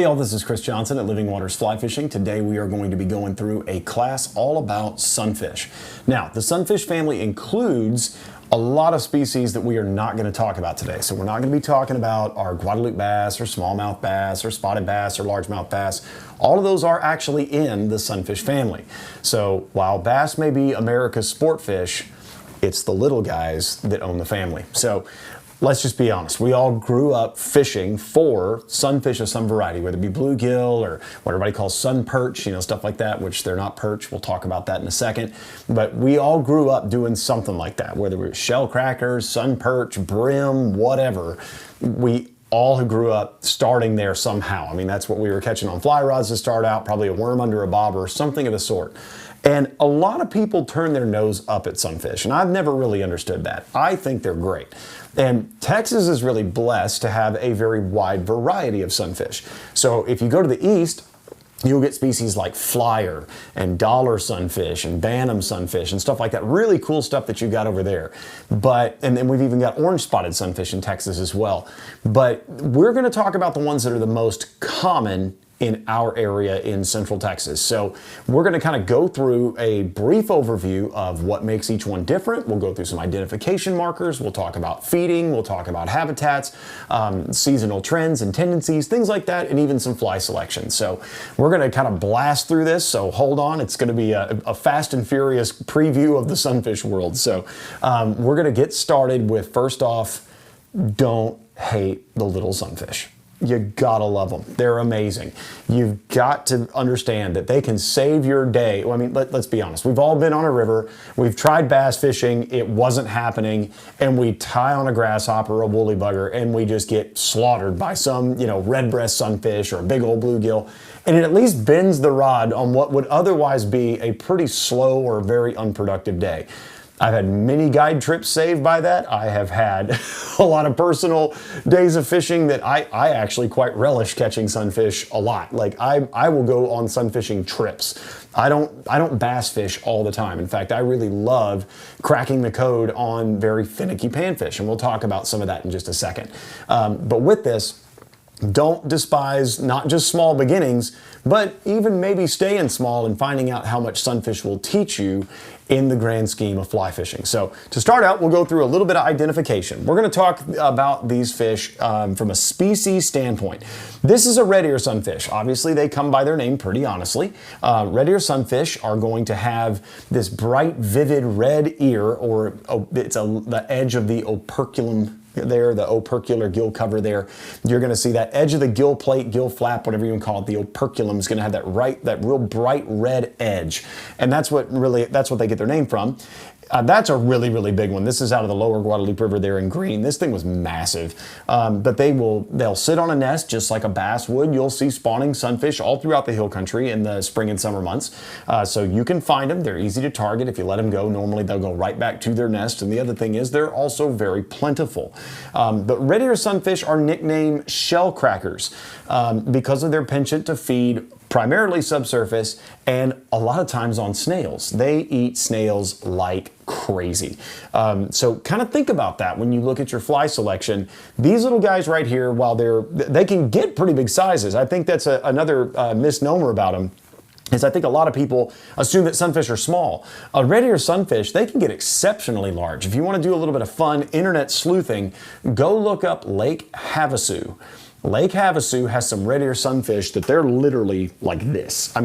Hey y'all, this is Chris Johnson at Living Waters Fly Fishing. Today we are going to be going through a class all about sunfish. Now, the sunfish family includes a lot of species that we are not going to talk about today. So we're not going to be talking about our Guadalupe bass or smallmouth bass or spotted bass or largemouth bass. All of those are actually in the sunfish family. So while bass may be America's sport fish, it's the little guys that own the family. So let's just be honest. We all grew up fishing for sunfish of some variety, whether it be bluegill or what everybody calls sun perch, stuff like that, which they're not perch. We'll talk about that in a second. But we all grew up doing something like that, whether it was shell crackers, sun perch, brim, whatever. We all grew up starting there somehow. I mean, that's what we were catching on fly rods to start out, probably a worm under a bobber, something of the sort. And a lot of people turn their nose up at sunfish, and I've never really understood that. I think they're great. And Texas is really blessed to have a very wide variety of sunfish. So if you go to the east, you'll get species like flyer and dollar sunfish and bantam sunfish and stuff like that. Really cool stuff that you got over there. And then we've even got orange spotted sunfish in Texas as well. But we're going to talk about the ones that are the most common in our area in Central Texas. So we're going to kind of go through a brief overview of what makes each one different. We'll go through some identification markers. We'll talk about feeding. We'll talk about habitats, seasonal trends and tendencies, things like that, and even some fly selection. So we're going to kind of blast through this. So hold on. It's going to be a fast and furious preview of the sunfish world. So we're going to get started with, first off, don't hate the little sunfish. You gotta love them. They're amazing. You've got to understand that they can save your day. Well, I mean, let's be honest. We've all been on a river. We've tried bass fishing. It wasn't happening. And we tie on a grasshopper or a woolly bugger and we just get slaughtered by some, redbreast sunfish or a big old bluegill. And it at least bends the rod on what would otherwise be a pretty slow or very unproductive day. I've had many guide trips saved by that. I have had a lot of personal days of fishing that I actually quite relish catching sunfish a lot. Like I will go on sunfishing trips. I don't bass fish all the time. In fact, I really love cracking the code on very finicky panfish, and we'll talk about some of that in just a second. But with this, don't despise not just small beginnings, but even maybe staying small and finding out how much sunfish will teach you in the grand scheme of fly fishing. So to start out, we'll go through a little bit of identification. We're going to talk about these fish from a species standpoint. This is a red ear sunfish. Obviously, they come by their name pretty honestly. Red ear sunfish are going to have this bright, vivid red ear, or it's the edge of the operculum there, the opercular gill cover there. You're going to see that edge of the gill plate, gill flap, whatever you want to call it. The operculum is going to have that real bright red edge, and that's what they get their name from. That's a really, really big one. This is out of the lower Guadalupe River there in green. This thing was massive. But they'll sit on a nest just like a bass would. You'll see spawning sunfish all throughout the hill country in the spring and summer months. So you can find them. They're easy to target. If you let them go, normally they'll go right back to their nest. And the other thing is they're also very plentiful. But red ear sunfish are nicknamed shell crackers because of their penchant to feed primarily subsurface and a lot of times on snails. They eat snails like crazy. So kind of think about that when you look at your fly selection. These little guys right here, while they can get pretty big sizes. I think that's another misnomer about them. I think a lot of people assume that sunfish are small. A red ear sunfish, they can get exceptionally large. If you want to do a little bit of fun internet sleuthing, go look up Lake Havasu. Lake Havasu has some red ear sunfish that they're literally like this. I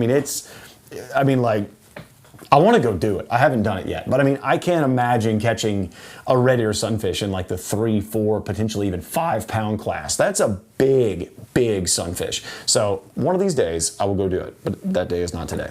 want to go do it. I haven't done it yet, but I can't imagine catching a red ear sunfish in like the 3, 4, potentially even 5 pound class. That's a big, big sunfish. So one of these days I will go do it, but that day is not today.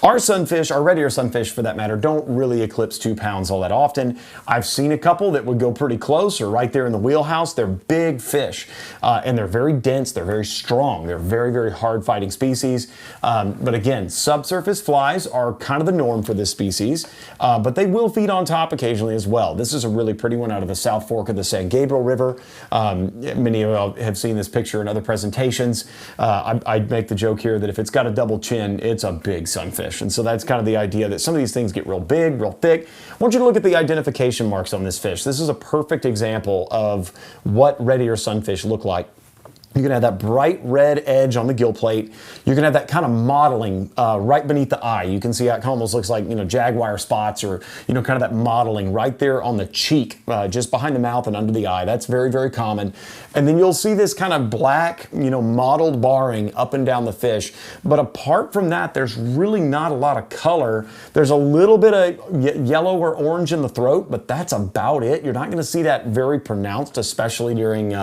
Our sunfish, our red ear sunfish for that matter, don't really eclipse 2 pounds all that often. I've seen a couple that would go pretty close or right there in the wheelhouse. They're big fish and they're very dense. They're very strong. They're very, very hard fighting species. But again, subsurface flies are kind of the norm for this species, but they will feed on top occasionally as well. This is a really pretty one out of the South Fork of the San Gabriel River. Many of you have seen this picture in other presentations. I'd make the joke here that if it's got a double chin, it's a big sunfish. And so that's kind of the idea that some of these things get real big, real thick. I want you to look at the identification marks on this fish. This is a perfect example of what red ear sunfish look like. You're gonna have that bright red edge on the gill plate. You're gonna have that kind of modeling right beneath the eye. You can see how it almost looks like, jaguar spots, or, kind of that modeling right there on the cheek, just behind the mouth and under the eye. That's very, very common. And then you'll see this kind of black, mottled barring up and down the fish. But apart from that, there's really not a lot of color. There's a little bit of yellow or orange in the throat, but that's about it. You're not gonna see that very pronounced, especially during,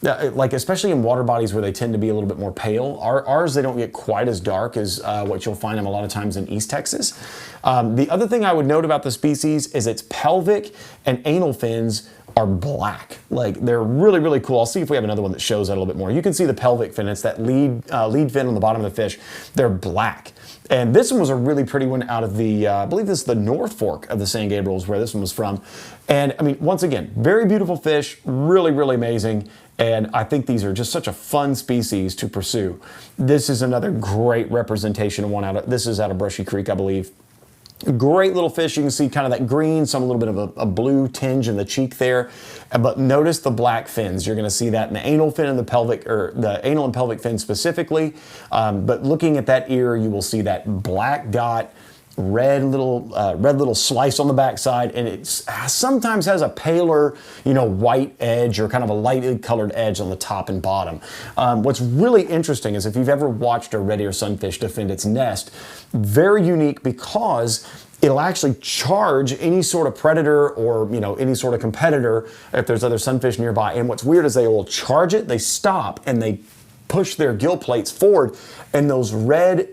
especially in water bodies where they tend to be a little bit more pale. Ours, they don't get quite as dark as what you'll find them a lot of times in East Texas. The other thing I would note about the species is its pelvic and anal fins are black. Like, they're really, really cool. I'll see if we have another one that shows that a little bit more. You can see the pelvic fin. It's that lead fin on the bottom of the fish. They're black. And this one was a really pretty one out of the, I believe this is the North Fork of the San Gabriels, where this one was from. And I mean, once again, very beautiful fish, really, really amazing. And I think these are just such a fun species to pursue. This is another great representation of one this is out of Brushy Creek, I believe. Great little fish. You can see kind of that green, some a little bit of a blue tinge in the cheek there. But notice the black fins. You're going to see that in the anal fin and the pelvic, or the anal and pelvic fin specifically. But looking at that ear, you will see that black dot, red little slice on the backside, and it sometimes has a paler, white edge, or kind of a lightly colored edge on the top and bottom. What's really interesting is if you've ever watched a Redear sunfish defend its nest, very unique because it'll actually charge any sort of predator or any sort of competitor if there's other sunfish nearby. And what's weird is they will charge it, they stop, and they push their gill plates forward, and those red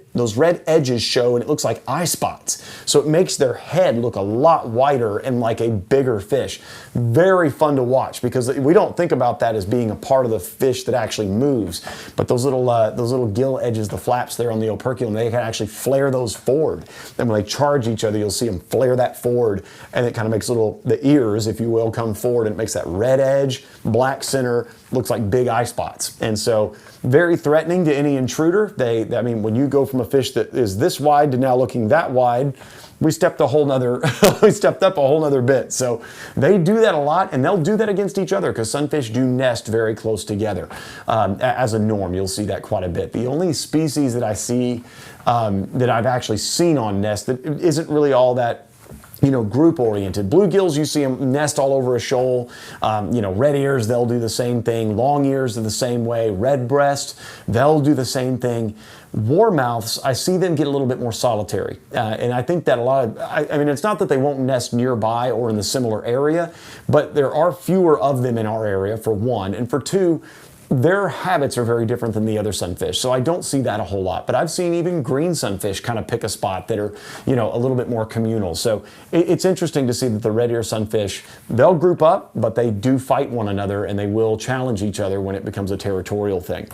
edges show, and it looks like eye spots. So it makes their head look a lot wider and like a bigger fish. Very fun to watch, because we don't think about that as being a part of the fish that actually moves. But those little gill edges, the flaps there on the operculum, they can actually flare those forward. And when they charge each other, you'll see them flare that forward, and it kind of makes the ears, if you will, come forward, and it makes that red edge, black center, looks like big eye spots. And so very threatening to any intruder. I mean, when you go from a fish that is this wide to now looking that wide, we stepped up a whole nother bit. So they do that a lot, and they'll do that against each other, because sunfish do nest very close together. As a norm, you'll see that quite a bit. The only species that I see that I've actually seen on nest that isn't really all that group oriented. Bluegills, you see them nest all over a shoal. Red ears, they'll do the same thing. Long ears are the same way. Redbreast, they'll do the same thing. Warmouths, I see them get a little bit more solitary. And I think that I mean, it's not that they won't nest nearby or in the similar area, but there are fewer of them in our area, for one. And for two, their habits are very different than the other sunfish, so I don't see that a whole lot. But I've seen even green sunfish kind of pick a spot that are, a little bit more communal. So it's interesting to see that the red ear sunfish, they'll group up, but they do fight one another, and they will challenge each other when it becomes a territorial thing.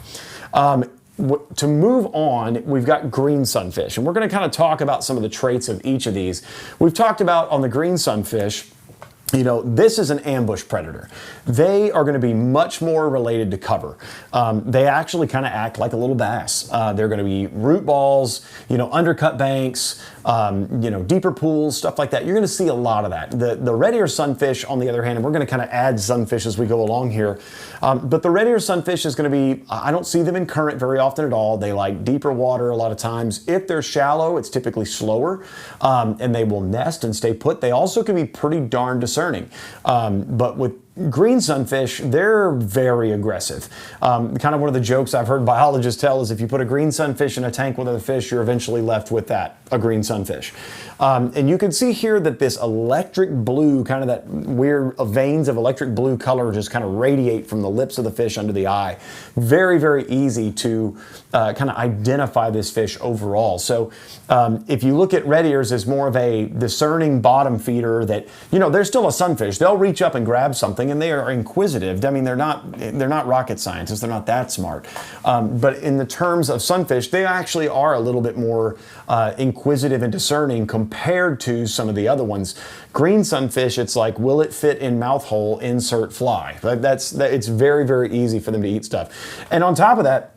To move on, we've got green sunfish, and we're going to kind of talk about some of the traits of each of these. We've talked about on the green sunfish, this is an ambush predator. They are going to be much more related to cover. They actually kind of act like a little bass. They're going to be root balls, undercut banks, deeper pools, stuff like that. You're going to see a lot of that. The red ear sunfish, on the other hand, and we're going to kind of add sunfish as we go along here, but the red ear sunfish is going to be, I don't see them in current very often at all. They like deeper water a lot of times. If they're shallow, it's typically slower, and they will nest and stay put. They also can be pretty darn discerning. But with green sunfish, they're very aggressive. Kind of one of the jokes I've heard biologists tell is if you put a green sunfish in a tank with other fish, you're eventually left with a green sunfish. And you can see here that this electric blue, kind of that weird veins of electric blue color just kind of radiate from the lips of the fish under the eye. Very, very easy to kind of identify this fish overall. So if you look at red ears as more of a discerning bottom feeder that, they're still a sunfish. They'll reach up and grab something, and they are inquisitive. I mean, they're not rocket scientists. They're not that smart. But in the terms of sunfish, they actually are a little bit more inquisitive and discerning compared to some of the other ones. Green sunfish, it's like, will it fit in mouth hole, insert fly. It's very, very easy for them to eat stuff. And on top of that,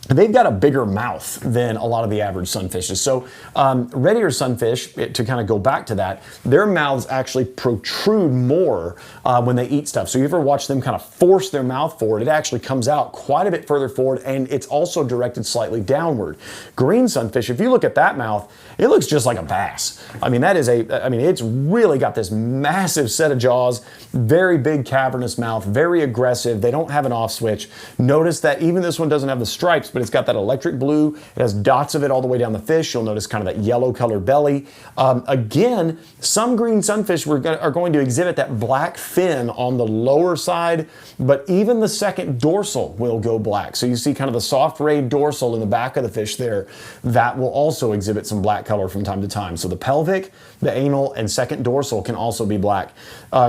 they've got a bigger mouth than a lot of the average sunfishes. So Redear sunfish, to kind of go back to that, their mouths actually protrude more when they eat stuff. So you ever watch them kind of force their mouth forward, it actually comes out quite a bit further forward, and it's also directed slightly downward. Green sunfish, if you look at that mouth, it looks just like a bass. I mean, it's really got this massive set of jaws, very big cavernous mouth, very aggressive. They don't have an off switch. Notice that even this one doesn't have the stripes, but it's got that electric blue. It has dots of it all the way down the fish. You'll notice kind of that yellow colored belly. Again, some green sunfish are going to exhibit that black fin on the lower side, but even the second dorsal will go black. So you see kind of the soft rayed dorsal in the back of the fish there. That will also exhibit some black color from time to time. So the pelvic, the anal, and second dorsal can also be black.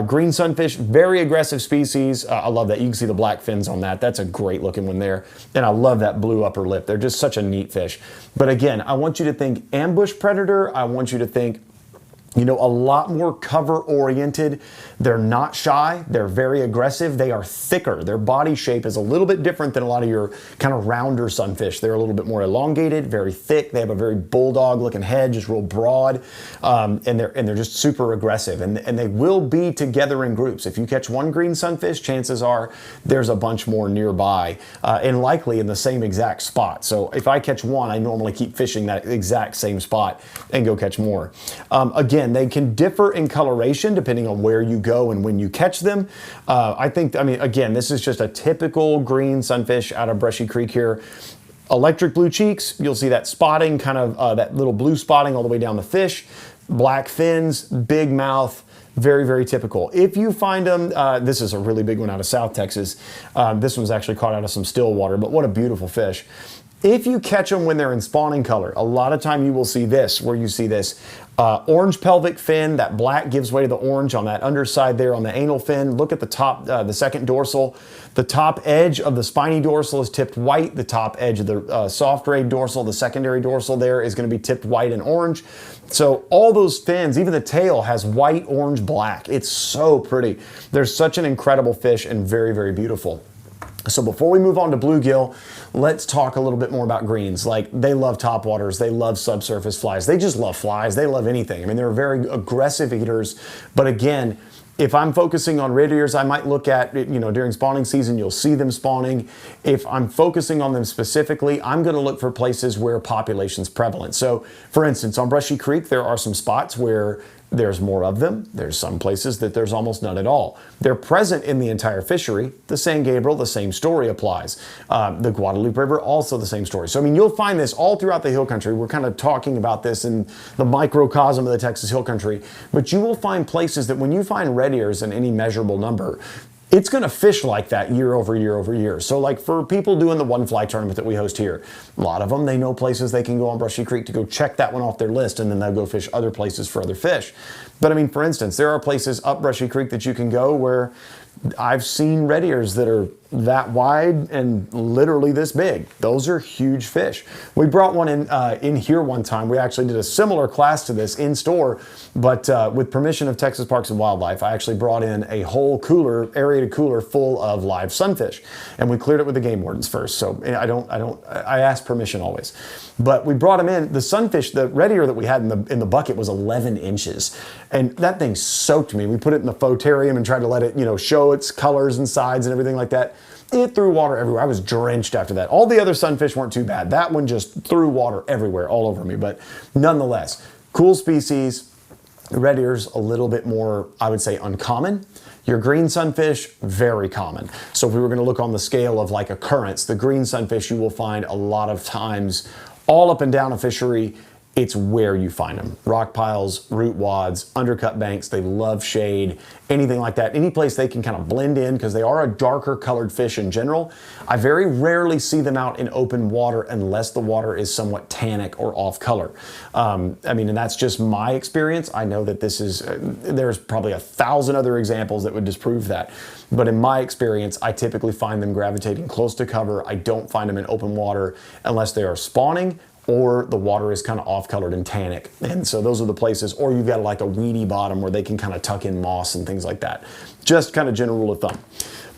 Green sunfish, very aggressive species. I love that. You can see the black fins on that. That's a great looking one there. And I love that blue upper lip. They're just such a neat fish. But again, I want you to think ambush predator. I want you to think, you know, a lot more cover oriented. They're not shy. They're very aggressive. They are thicker. Their body shape is a little bit different than a lot of your kind of rounder sunfish. They're a little bit more elongated, very thick. They have a very bulldog looking head, just real broad. And they're just super aggressive. And they will be together in groups. If you catch one green sunfish, chances are there's a bunch more nearby and likely in the same exact spot. So if I catch one, I normally keep fishing that exact same spot and go catch more. Again, they can differ in coloration depending on where you go and when you catch them. Again, this is just a typical green sunfish out of Brushy Creek here. Electric blue cheeks, you'll see that spotting, kind of that little blue spotting all the way down the fish. Black fins, big mouth, very, very typical. If you find them, this is a really big one out of South Texas. This one's actually caught out of some still water, but what a beautiful fish. If you catch them when they're in spawning color, a lot of time you will see this, where you see this orange pelvic fin, that black gives way to the orange on that underside there on the anal fin. Look at the top, the second dorsal. The top edge of the spiny dorsal is tipped white. The top edge of the soft rayed dorsal, the secondary dorsal there, is going to be tipped white and orange. So all those fins, even the tail, has white, orange, black. It's so pretty. They're such an incredible fish and very, very beautiful. So before we move on to bluegill, let's talk a little bit more about greens. Like, they love topwaters, they love subsurface flies, they just love flies, they love anything. I mean, they're very aggressive eaters, but again, if I'm focusing on Redears, I might look at, you know, during spawning season, you'll see them spawning. If I'm focusing on them specifically, I'm going to look for places where population's prevalent. So, for instance, on Brushy Creek, there are some spots where there's more of them. There's some places that there's almost none at all. They're present in the entire fishery. The San Gabriel, the same story applies. The Guadalupe River, also the same story. So, I mean, you'll find this all throughout the hill country. We're kind of talking about this in the microcosm of the Texas hill country. But you will find places that when you find Redears in any measurable number, it's going to fish like that year over year over year. So like for people doing the one fly tournament that we host here, a lot of them, they know places they can go on Brushy Creek to go check that one off their list, and then they'll go fish other places for other fish. But I mean, for instance, there are places up Brushy Creek that you can go where I've seen Redears that are that wide and literally this big. Those are huge fish. We brought one in here one time. We actually did a similar class to this in store, but with permission of Texas Parks and Wildlife, I actually brought in a whole cooler, aerated cooler full of live sunfish, and we cleared it with the game wardens first. So I ask permission always. But we brought them in. The sunfish, the Redear that we had in the bucket was 11 inches, and that thing soaked me. We put it in the photarium and tried to let it, you know, show its colors and sides and everything like that. It threw water everywhere. I was drenched after that. All the other sunfish weren't too bad. That one just threw water everywhere, all over me. But nonetheless, cool species. Redear's a little bit more, I would say, uncommon. Your green sunfish, very common. So if we were going to look on the scale of like occurrence, the green sunfish you will find a lot of times all up and down a fishery. It's where you find them. Rock piles, root wads, undercut banks. They love shade, anything like that. Any place they can kind of blend in, because they are a darker colored fish in general. I very rarely see them out in open water unless the water is somewhat tannic or off color. And that's just my experience. I know that this is, there's probably 1,000 other examples that would disprove that. But in my experience, I typically find them gravitating close to cover. I don't find them in open water unless they are spawning or the water is kind of off-colored and tannic. And so those are the places, or you've got like a weedy bottom where they can kind of tuck in moss and things like that. Just kind of general rule of thumb.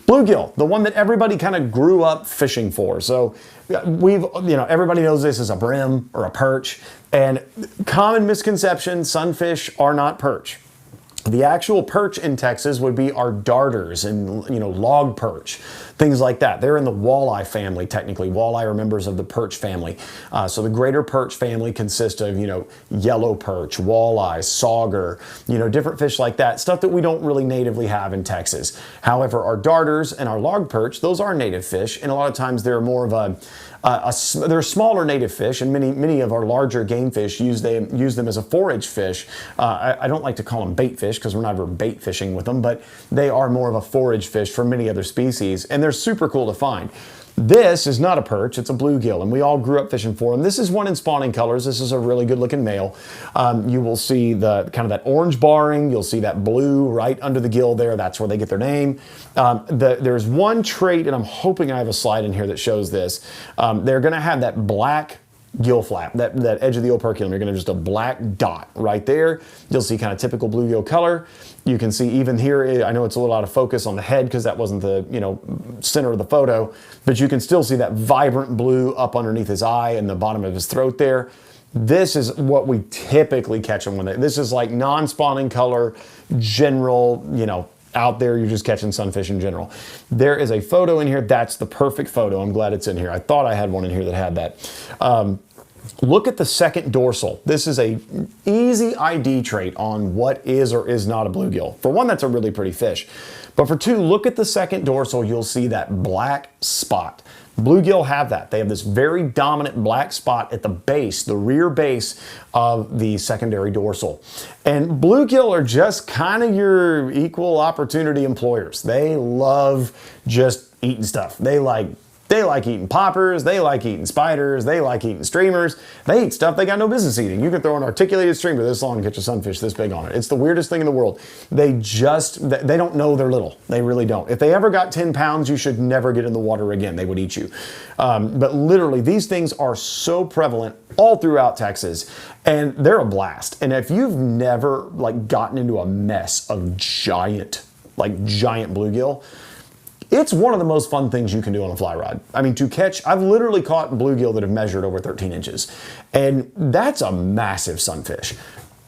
Bluegill, the one that everybody kind of grew up fishing for. So everybody knows this is a brim or a perch, and common misconception, sunfish are not perch. The actual perch in Texas would be our darters and, log perch, things like that. They're in the walleye family, technically. Walleye are members of the perch family. So the greater perch family consists of, yellow perch, walleye, sauger, different fish like that, stuff that we don't really natively have in Texas. However, our darters and our log perch, those are native fish, and a lot of times they're more of they're smaller native fish, and many of our larger game fish use them as a forage fish. I don't like to call them bait fish because we're not ever bait fishing with them, but they are more of a forage fish for many other species, and they're super cool to find. This is not a perch, it's a bluegill, and we all grew up fishing for them. This is one in spawning colors. This is a really good looking male. You will see the kind of that orange barring. You'll see that blue right under the gill there. That's where they get their name. There's one trait, and I'm hoping I have a slide in here that shows this. They're gonna have that black gill flap, that edge of the operculum. You're gonna have just a black dot right there. You'll see kind of typical bluegill color. You can see even here, I know it's a little out of focus on the head because that wasn't the center of the photo, but you can still see that vibrant blue up underneath his eye and the bottom of his throat there. This is what we typically catch them when this is like non-spawning color, general, out there, you're just catching sunfish in general. There is a photo in here. That's the perfect photo. I'm glad it's in here. I thought I had one in here that had that. Look at the second dorsal. This is a easy ID trait on what is or is not a bluegill. For one, that's a really pretty fish. But for two, look at the second dorsal. You'll see that black spot. Bluegill have that. They have this very dominant black spot at the base, the rear base of the secondary dorsal. And bluegill are just kind of your equal opportunity employers. They love just eating stuff. They like eating poppers, they like eating spiders, they like eating streamers. They eat stuff they got no business eating. You can throw an articulated streamer this long and catch a sunfish this big on it. It's the weirdest thing in the world. They don't know they're little. They really don't. If they ever got 10 pounds, you should never get in the water again. They would eat you. But literally, these things are so prevalent all throughout Texas, and they're a blast. And if you've never gotten into a mess of giant bluegill, it's one of the most fun things you can do on a fly rod. I mean, I've literally caught bluegill that have measured over 13 inches, and that's a massive sunfish.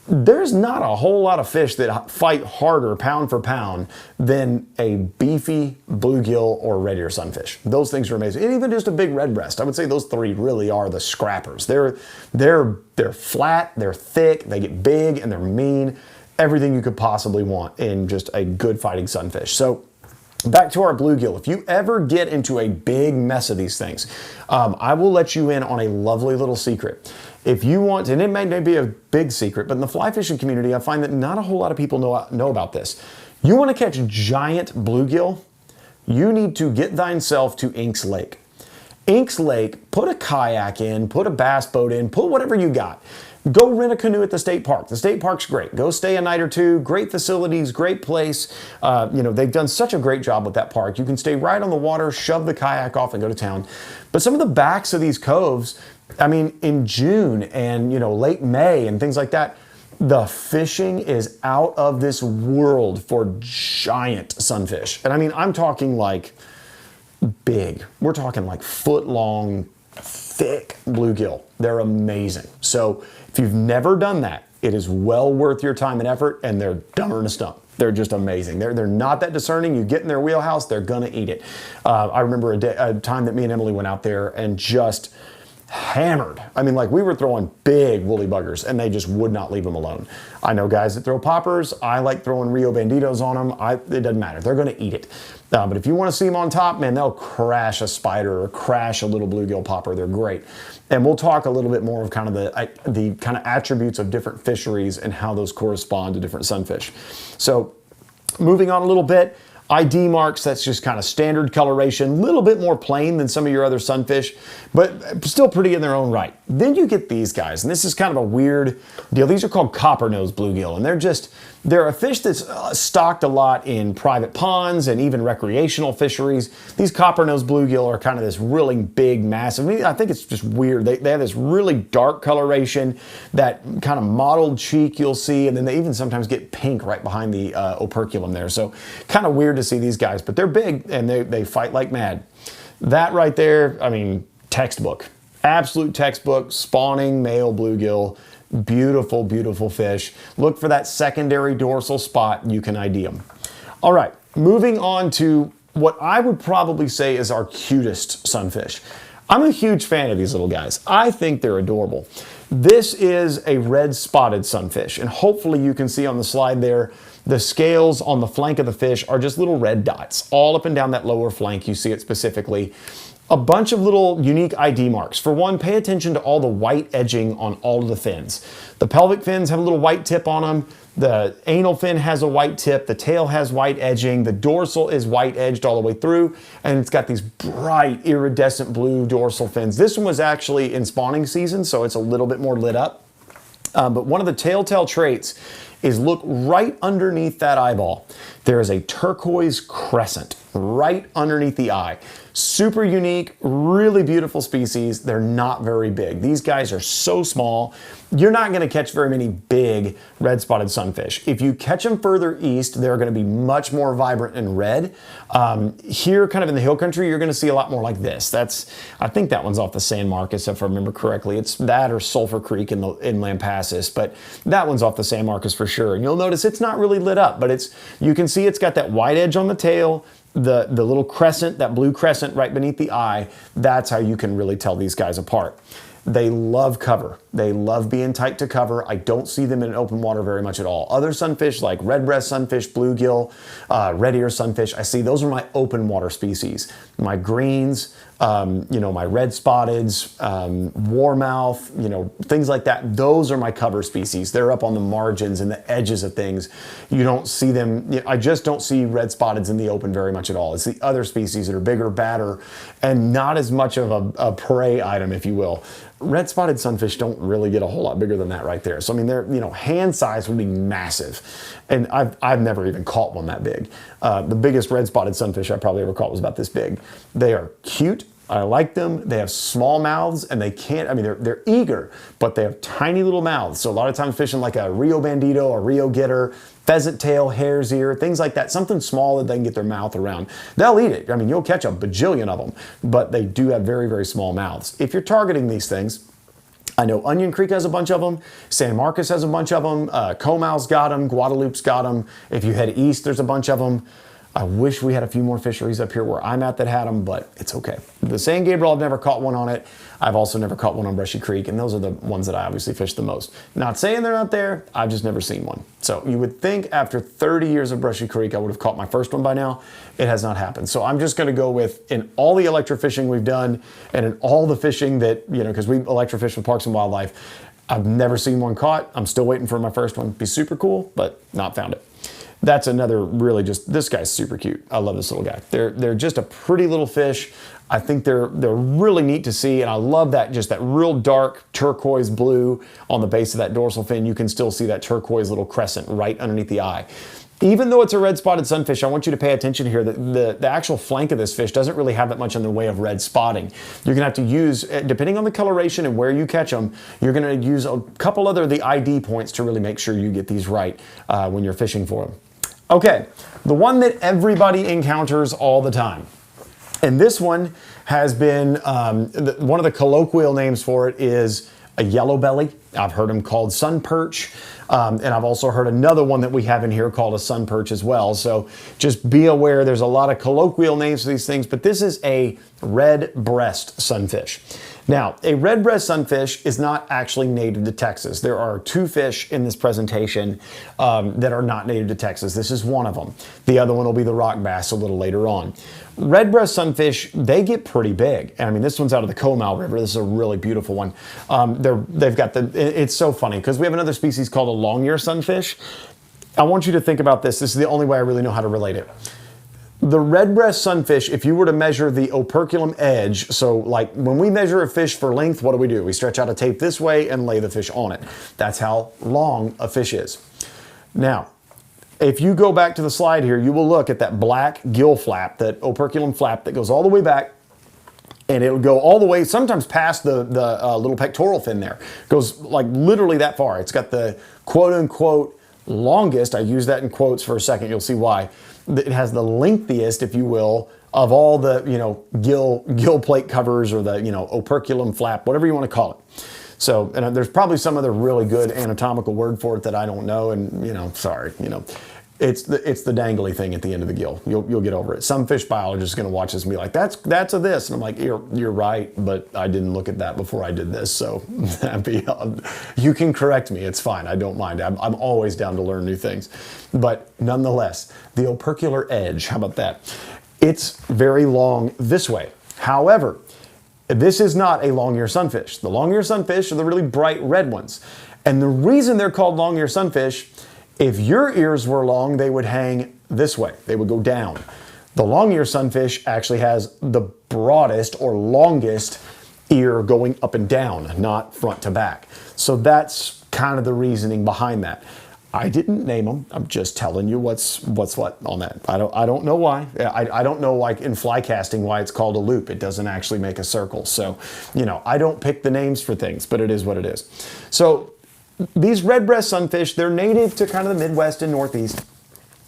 There's not a whole lot of fish that fight harder pound for pound than a beefy bluegill or Redear sunfish. Those things are amazing. And even just a big redbreast. I would say those three really are the scrappers. They're flat, they're thick, they get big, and they're mean. Everything you could possibly want in just a good fighting sunfish. So back to our bluegill. If you ever get into a big mess of these things, I will let you in on a lovely little secret. If you want, and it may be a big secret, but in the fly fishing community, I find that not a whole lot of people know about this. You want to catch giant bluegill, you need to get thyself to Inks Lake. Inks Lake, put a kayak in, put a bass boat in, put whatever you got. Go rent a canoe at the state park. The state park's great. Go stay a night or two. Great facilities, great place. They've done such a great job with that park. You can stay right on the water, shove the kayak off and go to town. But some of the backs of these coves, I mean, in June and, late May and things like that, the fishing is out of this world for giant sunfish. And I mean, I'm talking like big. We're talking like foot-long, thick bluegill. They're amazing. So if you've never done that, it is well worth your time and effort, and they're dumber than a stump. They're just amazing. They're not that discerning. You get in their wheelhouse, they're gonna eat it. I remember a time that me and Emily went out there and just hammered. I mean, we were throwing big woolly buggers, and they just would not leave them alone. I know guys that throw poppers. I like throwing Rio Banditos on them. It doesn't matter. They're going to eat it. But if you want to see them on top, man, they'll crash a spider or crash a little bluegill popper. They're great. And we'll talk a little bit more of kind of the kind of attributes of different fisheries and how those correspond to different sunfish. So moving on a little bit, ID marks, that's just kind of standard coloration, a little bit more plain than some of your other sunfish, but still pretty in their own right. Then you get these guys, and this is kind of a weird deal. These are called copper-nosed bluegill, and they're a fish that's stocked a lot in private ponds and even recreational fisheries. These copper-nosed bluegill are kind of this really big, massive, I think it's just weird. They have this really dark coloration, that kind of mottled cheek you'll see, and then they even sometimes get pink right behind the operculum there. So kind of weird to see these guys, but they're big and they fight like mad. That right there, I mean, textbook. Absolute textbook, spawning male bluegill. Beautiful, beautiful fish. Look for that secondary dorsal spot, you can ID them. All right, moving on to what I would probably say is our cutest sunfish. I'm a huge fan of these little guys. I think they're adorable. This is a red spotted sunfish, and hopefully you can see on the slide there, the scales on the flank of the fish are just little red dots. All up and down that lower flank, you see it specifically. A bunch of little unique ID marks. For one, pay attention to all the white edging on all of the fins. The pelvic fins have a little white tip on them. The anal fin has a white tip. The tail has white edging. The dorsal is white edged all the way through. And it's got these bright iridescent blue dorsal fins. This one was actually in spawning season, so it's a little bit more lit up. But one of the telltale traits is look right underneath that eyeball. There is a turquoise crescent right underneath the eye. Super unique, really beautiful species. They're not very big. These guys are so small. You're not going to catch very many big red spotted sunfish. If you catch them further east, they're going to be much more vibrant and red. Here, kind of in the hill country, you're going to see a lot more like this. I think that one's off the San Marcos, if I remember correctly. It's that or Sulphur Creek in Lampasas, but that one's off the San Marcos for sure. And you'll notice it's not really lit up, but you can see it's got that white edge on the tail, the little crescent, that blue crescent right beneath the eye. That's how you can really tell these guys apart. They love cover. They love being tight to cover. I don't see them in open water very much at all. Other sunfish like redbreast sunfish, bluegill, Redear sunfish, I see those are my open water species. My greens, my red spotteds, warmouth, things like that. Those are my cover species. They're up on the margins and the edges of things. You don't see them. I just don't see red spotteds in the open very much at all. It's the other species that are bigger, badder, and not as much of a prey item, if you will. Red spotted sunfish don't really get a whole lot bigger than that right there. So I mean, they're, hand size would be massive. And I've never even caught one that big. The biggest red spotted sunfish I probably ever caught was about this big. They are cute. I like them. They have small mouths and they're eager, but they have tiny little mouths. So a lot of times fishing like a Rio Bandito or Rio Getter, pheasant tail, hare's ear, things like that, something small that they can get their mouth around. They'll eat it. I mean, you'll catch a bajillion of them, but they do have very, very small mouths. If you're targeting these things, I know Onion Creek has a bunch of them. San Marcos has a bunch of them. Comal's got them. Guadalupe's got them. If you head east, there's a bunch of them. I wish we had a few more fisheries up here where I'm at that had them, but it's okay. The San Gabriel, I've never caught one on it. I've also never caught one on Brushy Creek, and those are the ones that I obviously fish the most. Not saying they're not there, I've just never seen one. So you would think after 30 years of Brushy Creek, I would have caught my first one by now. It has not happened. So I'm just gonna go with, in all the electrofishing we've done, and in all the fishing that, because we electrofish with Parks and Wildlife, I've never seen one caught. I'm still waiting for my first one. Be super cool, but not found it. That's another really this guy's super cute. I love this little guy. They're just a pretty little fish. I think they're really neat to see, and I love that, just that real dark turquoise blue on the base of that dorsal fin. You can still see that turquoise little crescent right underneath the eye. Even though it's a red spotted sunfish, I want you to pay attention here that the actual flank of this fish doesn't really have that much in the way of red spotting. You're gonna have to use, depending on the coloration and where you catch them, you're gonna use a couple other the ID points to really make sure you get these right when you're fishing for them. Okay, the one that everybody encounters all the time. And this one has been, one of the colloquial names for it is a yellow belly. I've heard them called sun perch. And I've also heard another one that we have in here called a sun perch as well. So just be aware, there's a lot of colloquial names for these things, but this is a redbreast sunfish. Now, a redbreast sunfish is not actually native to Texas. There are two fish in this presentation that are not native to Texas. This is one of them. The other one will be the rock bass a little later on. Redbreast sunfish, they get pretty big. And I mean, this one's out of the Comal River. This is a really beautiful one. They've got it's so funny because we have another species called a Longear sunfish. I want you to think about this. This is the only way I really know how to relate it. The redbreast sunfish, if you were to measure the operculum edge, so like when we measure a fish for length, what do? We stretch out a tape this way and lay the fish on it. That's how long a fish is. Now, if you go back to the slide here, you will look at that black gill flap, that operculum flap that goes all the way back, and it'll go all the way, sometimes past the little pectoral fin there. It goes like literally that far. It's got the quote unquote longest, I use that in quotes for a second, you'll see why. It has the lengthiest, if you will, of all the, gill plate covers, or the, operculum flap, whatever you want to call it. So, and there's probably some other really good anatomical word for it that I don't know, and, sorry, it's the dangly thing at the end of the gill. You'll get over it. Some fish biologists are going to watch this and be like, that's a this. And I'm like, you're right, but I didn't look at that before I did this. So you can correct me. It's fine. I don't mind. I'm always down to learn new things. But nonetheless, the opercular edge, how about that? It's very long this way. However, this is not a Longear sunfish. The Longear sunfish are the really bright red ones. And the reason they're called Longear sunfish, if your ears were long, they would hang this way. They would go down. The Longear sunfish actually has the broadest or longest ear going up and down, not front to back. So that's kind of the reasoning behind that. I didn't name them. I'm just telling you what's what on that. I don't know why. I don't know, like in fly casting, why it's called a loop. It doesn't actually make a circle. So, I don't pick the names for things, but it is what it is. So these redbreast sunfish, they're native to kind of the Midwest and Northeast.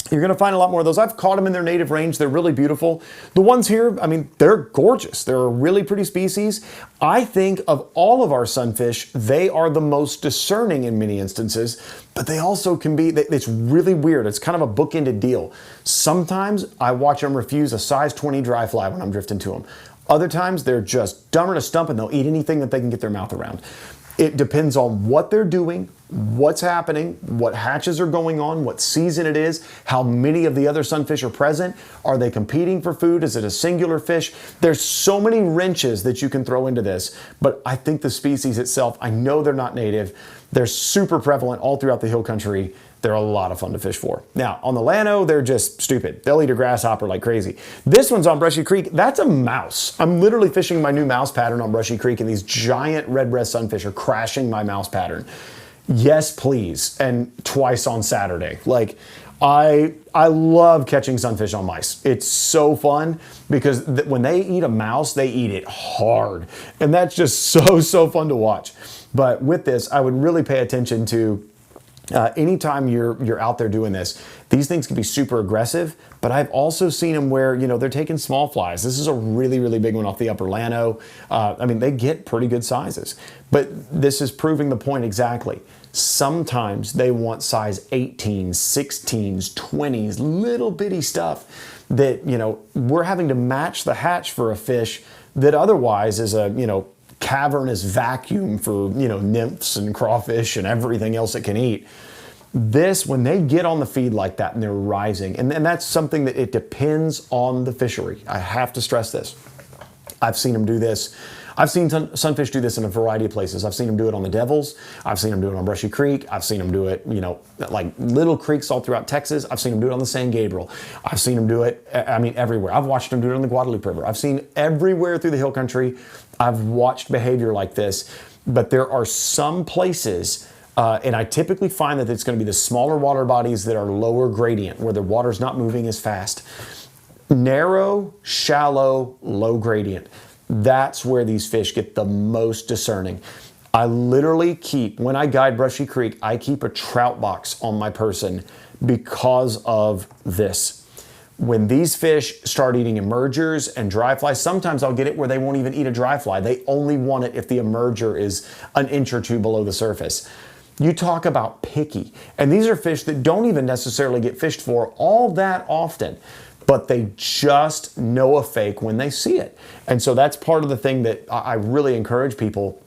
You're going to find a lot more of those. I've caught them in their native range. They're really beautiful. The ones here, I mean, they're gorgeous. They're a really pretty species. I think of all of our sunfish, they are the most discerning in many instances, but they also can be, it's really weird. It's kind of a bookended deal. Sometimes I watch them refuse a size 20 dry fly when I'm drifting to them. Other times they're just dumber to stump and they'll eat anything that they can get their mouth around. It depends on what they're doing, what's happening, what hatches are going on, what season it is, how many of the other sunfish are present. Are they competing for food? Is it a singular fish? There's so many wrenches that you can throw into this, but I think the species itself, I know they're not native. They're super prevalent all throughout the hill country. They're a lot of fun to fish for. Now, on the Llano, they're just stupid. They'll eat a grasshopper like crazy. This one's on Brushy Creek. That's a mouse. I'm literally fishing my new mouse pattern on Brushy Creek, and these giant redbreast sunfish are crashing my mouse pattern. Yes, please. And twice on Saturday. Like, I love catching sunfish on mice. It's so fun because when they eat a mouse, they eat it hard. And that's just so fun to watch. But with this, I would really pay attention to anytime you're out there doing this. These things can be super aggressive, but I've also seen them where, they're taking small flies. This is a really big one off the upper Llano. I mean, they get pretty good sizes, but this is proving the point exactly. Sometimes they want size 18s, 16s, 20s, little bitty stuff that, we're having to match the hatch for a fish that otherwise is a, cavernous vacuum for, nymphs and crawfish and everything else it can eat. This, when they get on the feed like that and they're rising, and that's something that it depends on the fishery. I have to stress this. I've seen them do this. I've seen sunfish do this in a variety of places. I've seen them do it on the Devils. I've seen them do it on Brushy Creek. I've seen them do it, like little creeks all throughout Texas. I've seen them do it on the San Gabriel. I've seen them do it, everywhere. I've watched them do it on the Guadalupe River. I've seen everywhere through the hill country. I've watched behavior like this, but there are some places, and I typically find that it's going to be the smaller water bodies that are lower gradient, where the water's not moving as fast. Narrow, shallow, low gradient. That's where these fish get the most discerning. I literally keep, when I guide Brushy Creek, I keep a trout box on my person because of this. When these fish start eating emergers and dry flies, sometimes I'll get it where they won't even eat a dry fly. They only want it if the emerger is an inch or two below the surface. You talk about picky. And these are fish that don't even necessarily get fished for all that often, but they just know a fake when they see it. And so that's part of the thing that I really encourage people.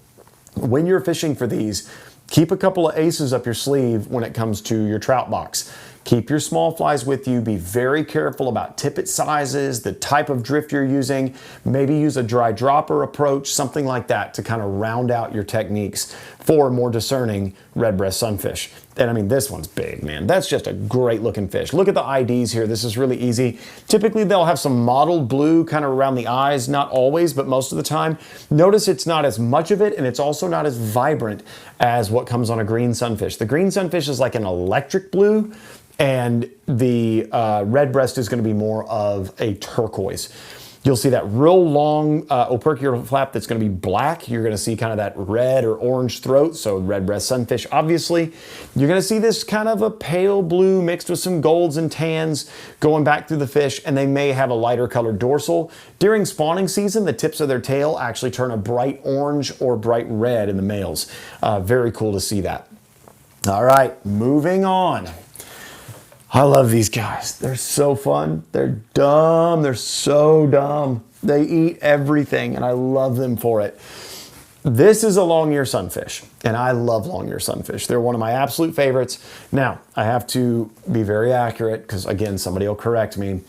When you're fishing for these, keep a couple of aces up your sleeve when it comes to your trout box. Keep your small flies with you. Be very careful about tippet sizes, the type of drift you're using. Maybe use a dry dropper approach, something like that, to kind of round out your techniques for more discerning redbreast sunfish. And I mean, this one's big, man. That's just a great looking fish. Look at the IDs here. This is really easy. Typically, they'll have some mottled blue kind of around the eyes. Not always, but most of the time. Notice it's not as much of it, and it's also not as vibrant as what comes on a green sunfish. The green sunfish is like an electric blue, and the redbreast is going to be more of a turquoise. You'll see that real long opercular flap that's going to be black. You're going to see kind of that red or orange throat, so Redbreast sunfish, obviously. You're going to see this kind of a pale blue mixed with some golds and tans going back through the fish, and they may have a lighter colored dorsal. During spawning season, the tips of their tail actually turn a bright orange or bright red in the males. Very cool to see that. All right, moving on. I love these guys. They're so fun. They're dumb. They're so dumb. They eat everything, and I love them for it. This is a Longear sunfish, and I love Longear sunfish. They're one of my absolute favorites. Now, I have to be very accurate because, again, somebody will correct me.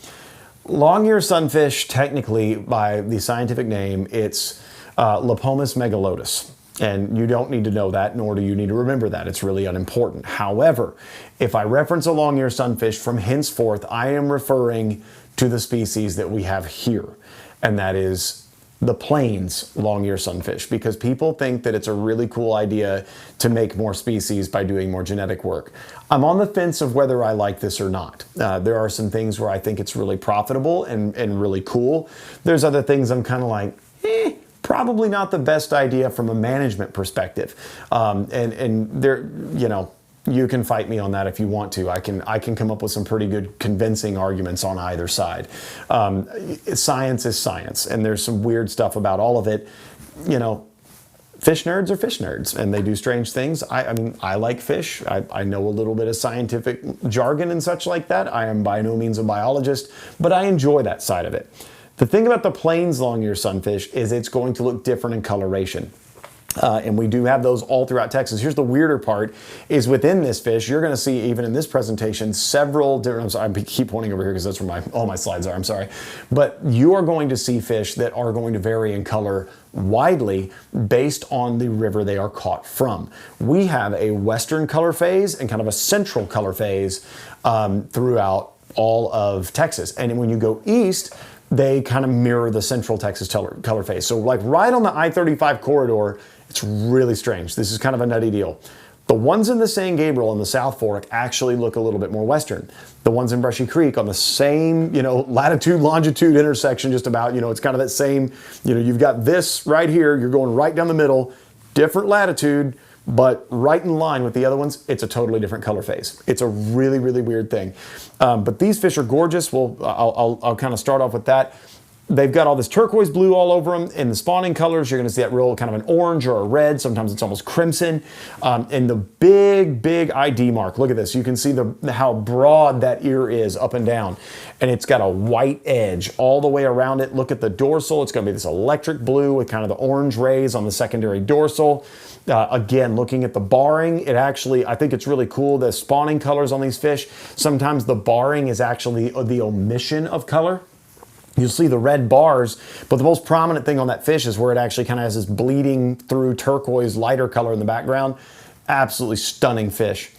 Longear sunfish, technically, by the scientific name, it's Lepomis megalotus. And you don't need to know that, nor do you need to remember that. It's really unimportant. However, if I reference a Longear sunfish from henceforth, I am referring to the species that we have here, and that is the plains Longear sunfish, because people think that it's a really cool idea to make more species by doing more genetic work. I'm on the fence of whether I like this or not. There are some things where I think it's really profitable and really cool. There's other things I'm kind of like, probably not the best idea from a management perspective. And there, you know, you can fight me on that if you want to. I can come up with some pretty good convincing arguments on either side. Science is science, and there's some weird stuff about all of it. You know, fish nerds are fish nerds, and they do strange things. I mean, I like fish. I know a little bit of scientific jargon and such like that. I am by no means a biologist, but I enjoy that side of it. The thing about the plains Longear sunfish is it's going to look different in coloration. And we do have those all throughout Texas. Here's the weirder part, is within this fish, you're gonna see, even in this presentation, several different, I'm sorry, I keep pointing over here because that's where all my slides are, I'm sorry. But you are going to see fish that are going to vary in color widely based on the river they are caught from. We have a western color phase and kind of a central color phase throughout all of Texas. And when you go east, they kind of mirror the central Texas color phase. So like right on the I-35 corridor, it's really strange. This is kind of a nutty deal. The ones in the San Gabriel and the South Fork actually look a little bit more western. The ones in Brushy Creek on the same, you know, latitude, longitude intersection, just about, you know, it's kind of that same, you know, you've got this right here, you're going right down the middle, different latitude, but right in line with the other ones, it's a totally different color phase. It's a really, really weird thing. But these fish are gorgeous. Well, I'll kind of start off with that. They've got all this turquoise blue all over them. In the spawning colors, you're gonna see that real kind of an orange or a red. Sometimes it's almost crimson. And the big, big ID mark, look at this. You can see how broad that ear is up and down. And it's got a white edge all the way around it. Look at the dorsal. It's gonna be this electric blue with kind of the orange rays on the secondary dorsal. Again, looking at the barring, it actually, I think it's really cool, the spawning colors on these fish. Sometimes the barring is actually the omission of color. You'll see the red bars, but the most prominent thing on that fish is where it actually kind of has this bleeding through turquoise lighter color in the background. Absolutely stunning fish.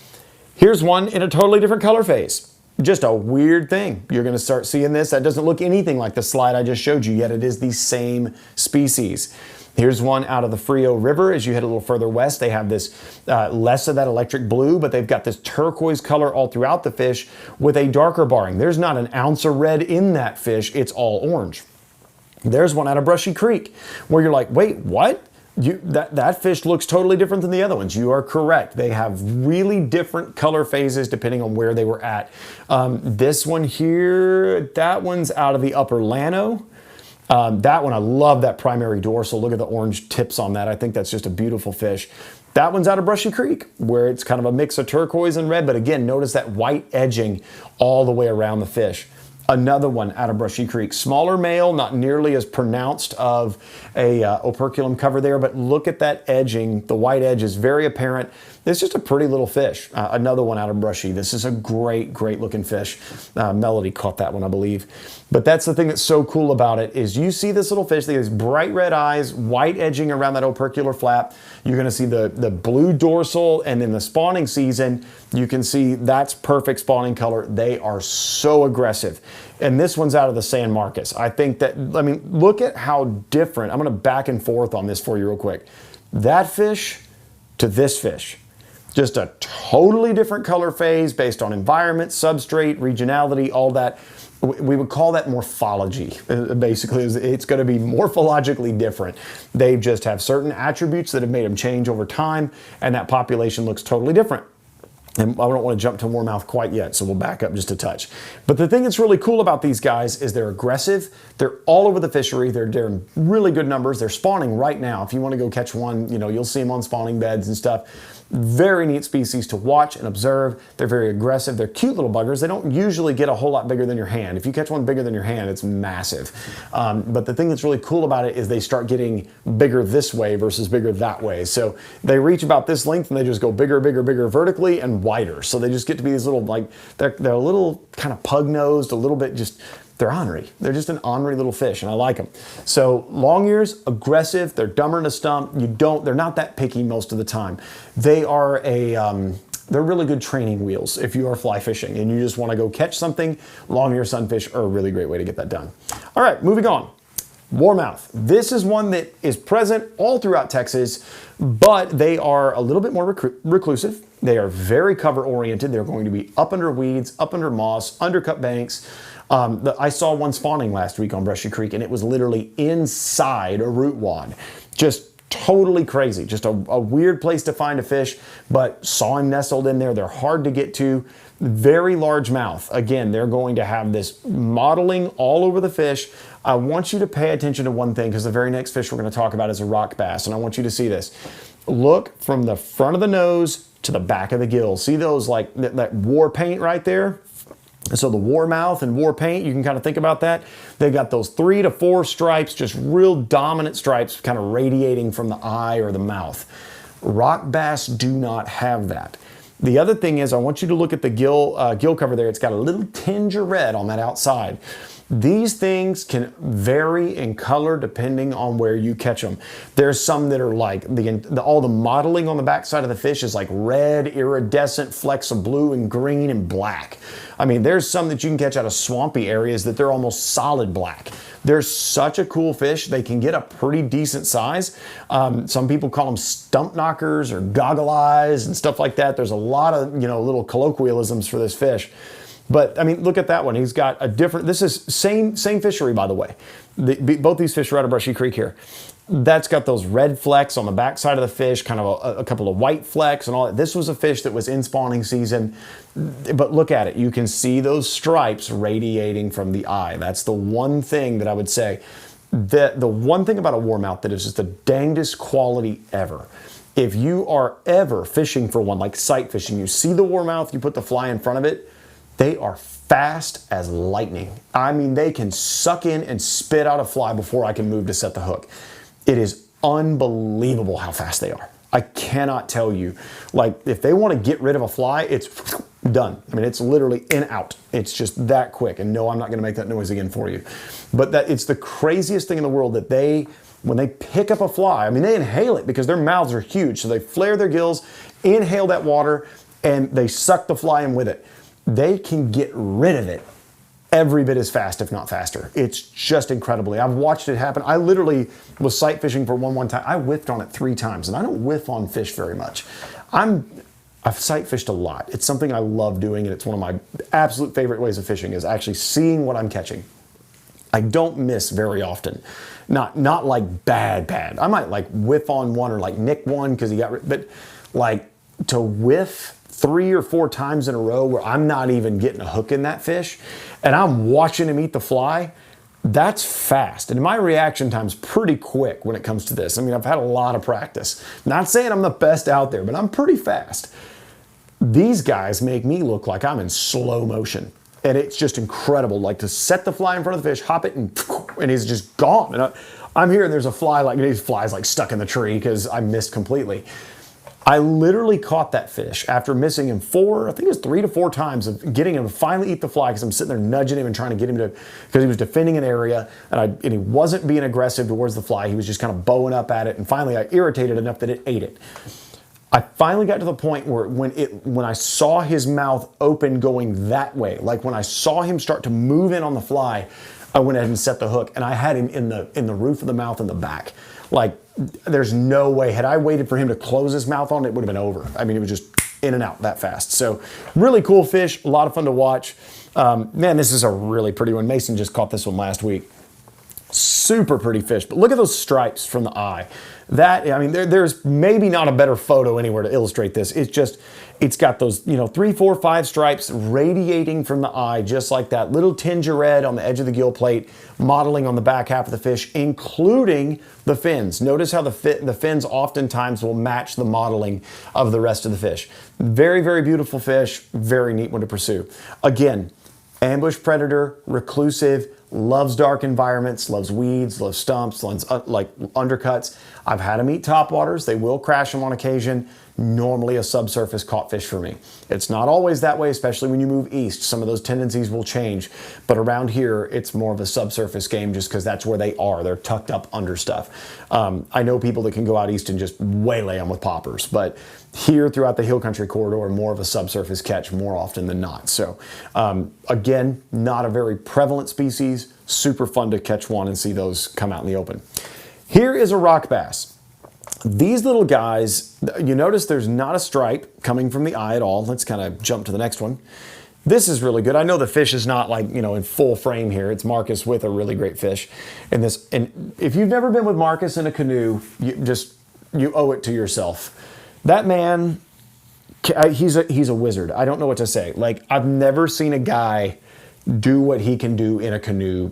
Here's one in a totally different color phase. Just a weird thing. You're gonna start seeing this. That doesn't look anything like the slide I just showed you, yet it is the same species. Here's one out of the Frio River. As you head a little further west, they have this less of that electric blue, but they've got this turquoise color all throughout the fish with a darker barring. There's not an ounce of red in that fish. It's all orange. There's one out of Brushy Creek where you're like, wait, what? That fish looks totally different than the other ones. You are correct. They have really different color phases depending on where they were at. This one here, that one's out of the Upper Llano. That one, I love that primary dorsal. Look at the orange tips on that. I think that's just a beautiful fish. That one's out of Brushy Creek, where it's kind of a mix of turquoise and red, but again, notice that white edging all the way around the fish. Another one out of Brushy Creek. Smaller male, not nearly as pronounced of a operculum cover there, but look at that edging. The white edge is very apparent. It's just a pretty little fish. Another one out of Brushy. This is a great, great looking fish. Melody caught that one, I believe. But that's the thing that's so cool about it is you see this little fish, these bright red eyes, white edging around that opercular flap. You're gonna see the blue dorsal, and in the spawning season, you can see that's perfect spawning color. They are so aggressive. And this one's out of the San Marcos. I think that, I mean, look at how different. I'm gonna back and forth on this for you real quick. That fish to this fish. Just a totally different color phase based on environment, substrate, regionality, all that. we would call that morphology. Basically, it's going to be morphologically different. They just have certain attributes that have made them change over time, and that population looks totally different. And I don't want to jump to Warmouth quite yet, so we'll back up just a touch. But the thing that's really cool about these guys is they're aggressive. They're all over the fishery. They're in really good numbers. They're spawning right now. If you want to go catch one, you know, you'll see them on spawning beds and stuff. Very neat species to watch and observe. They're very aggressive. They're cute little buggers. They don't usually get a whole lot bigger than your hand. If you catch one bigger than your hand, it's massive. But the thing that's really cool about it is they start getting bigger this way versus bigger that way. So they reach about this length and they just go bigger, bigger, bigger vertically and wider. So they just get to be these little, like, they're a little kind of pug-nosed, a little bit just, they're ornery. They're just an ornery little fish, and I like them. So long ears, aggressive. They're dumber than a stump. They're not that picky most of the time. They are they're really good training wheels if you are fly fishing and you just want to go catch something. Long ear sunfish are a really great way to get that done. All right, moving on. Warmouth. This is one that is present all throughout Texas, but they are a little bit more reclusive. They are very cover oriented. They're going to be up under weeds, up under moss, undercut banks. I saw one spawning last week on Brushy Creek, and it was literally inside a root wad. Just totally crazy. Just a weird place to find a fish, but saw him nestled in there. They're hard to get to. Very large mouth. Again, they're going to have this mottling all over the fish. I want you to pay attention to one thing, because the very next fish we're going to talk about is a rock bass, and I want you to see this. Look from the front of the nose to the back of the gill. See those, like that war paint right there? So the Warmouth and war paint, you can kind of think about that. They've got those 3 to 4 stripes, just real dominant stripes kind of radiating from the eye or the mouth. Rock bass do not have that. The other thing is, I want you to look at the gill cover there. It's got a little tinge of red on that outside. These things can vary in color depending on where you catch them. There's some that are like, all the mottling on the backside of the fish is like red, iridescent flecks of blue and green and black. I mean, there's some that you can catch out of swampy areas that they're almost solid black. They're such a cool fish. They can get a pretty decent size. Some people call them stump knockers or goggle eyes and stuff like that. There's a lot of, little colloquialisms for this fish. But I mean, look at that one. He's got a different, this is same fishery, by the way. Both these fish are out of Brushy Creek here. That's got those red flecks on the backside of the fish, kind of a couple of white flecks and all that. This was a fish that was in spawning season, but look at it. You can see those stripes radiating from the eye. That's the one thing that I would say. The one thing about a warmouth that is just the dangest quality ever. If you are ever fishing for one, like sight fishing, you see the warmouth, you put the fly in front of it, they are fast as lightning. I mean, they can suck in and spit out a fly before I can move to set the hook. It is unbelievable how fast they are. I cannot tell you. Like, if they want to get rid of a fly, it's done. I mean, it's literally in out. It's just that quick. And no, I'm not going to make that noise again for you. But it's the craziest thing in the world that when they pick up a fly, I mean, they inhale it because their mouths are huge. So they flare their gills, inhale that water, and they suck the fly in with it. They can get rid of it every bit as fast, if not faster. It's just incredibly. I've watched it happen. I literally was sight fishing for one time. I whiffed on it 3 times, and I don't whiff on fish very much. I've sight fished a lot. It's something I love doing, and it's one of my absolute favorite ways of fishing is actually seeing what I'm catching. I don't miss very often. Not like bad. I might like whiff on one or like nick one because he got, but like to whiff 3 or 4 times in a row where I'm not even getting a hook in that fish and I'm watching him eat the fly, that's fast. And my reaction time's pretty quick when it comes to this. I mean, I've had a lot of practice. Not saying I'm the best out there, but I'm pretty fast. These guys make me look like I'm in slow motion. And it's just incredible. Like to set the fly in front of the fish, hop it, and he's just gone. And I'm here and there's a fly, like these flies like stuck in the tree because I missed completely. I literally caught that fish after missing him 3 to 4 times of getting him to finally eat the fly because I'm sitting there nudging him and trying to get him to, because he was defending an area and he wasn't being aggressive towards the fly. He was just kind of bowing up at it. And finally I irritated enough that it ate it. I finally got to the point where when I saw his mouth open going that way, like when I saw him start to move in on the fly, I went ahead and set the hook and I had him in the roof of the mouth in the back. Like, there's no way. Had I waited for him to close his mouth on it, it would have been over. I mean, it was just in and out that fast. So really cool fish, a lot of fun to watch. Man, this is a really pretty one. Mason just caught this one last week. Super pretty fish, but look at those stripes from the eye. That, I mean, there's maybe not a better photo anywhere to illustrate this. It's just, it's got those, 3, 4, 5 stripes radiating from the eye, just like that. Little tinge of red on the edge of the gill plate, modeling on the back half of the fish, including the fins. Notice how the fins oftentimes will match the modeling of the rest of the fish. Very, very beautiful fish. Very neat one to pursue. Again, ambush predator, reclusive, loves dark environments, loves weeds, loves stumps, loves like undercuts. I've had them eat topwaters. They will crash them on occasion. Normally a subsurface caught fish for me. It's not always that way, especially when you move east. Some of those tendencies will change. But around here, it's more of a subsurface game just because that's where they are. They're tucked up under stuff. I know people that can go out east and just waylay them with poppers. But here throughout the hill country corridor, more of a subsurface catch more often than not. So again, not a very prevalent species. Super fun to catch one and see those come out in the open. Here is a rock bass. These little guys, you notice there's not a stripe coming from the eye at all. Let's kind of jump to the next one. This is really good. I know the fish is not like, in full frame here. It's Marcus with a really great fish. And if you've never been with Marcus in a canoe, you owe it to yourself. That man, he's a wizard. I don't know what to say. Like, I've never seen a guy do what he can do in a canoe.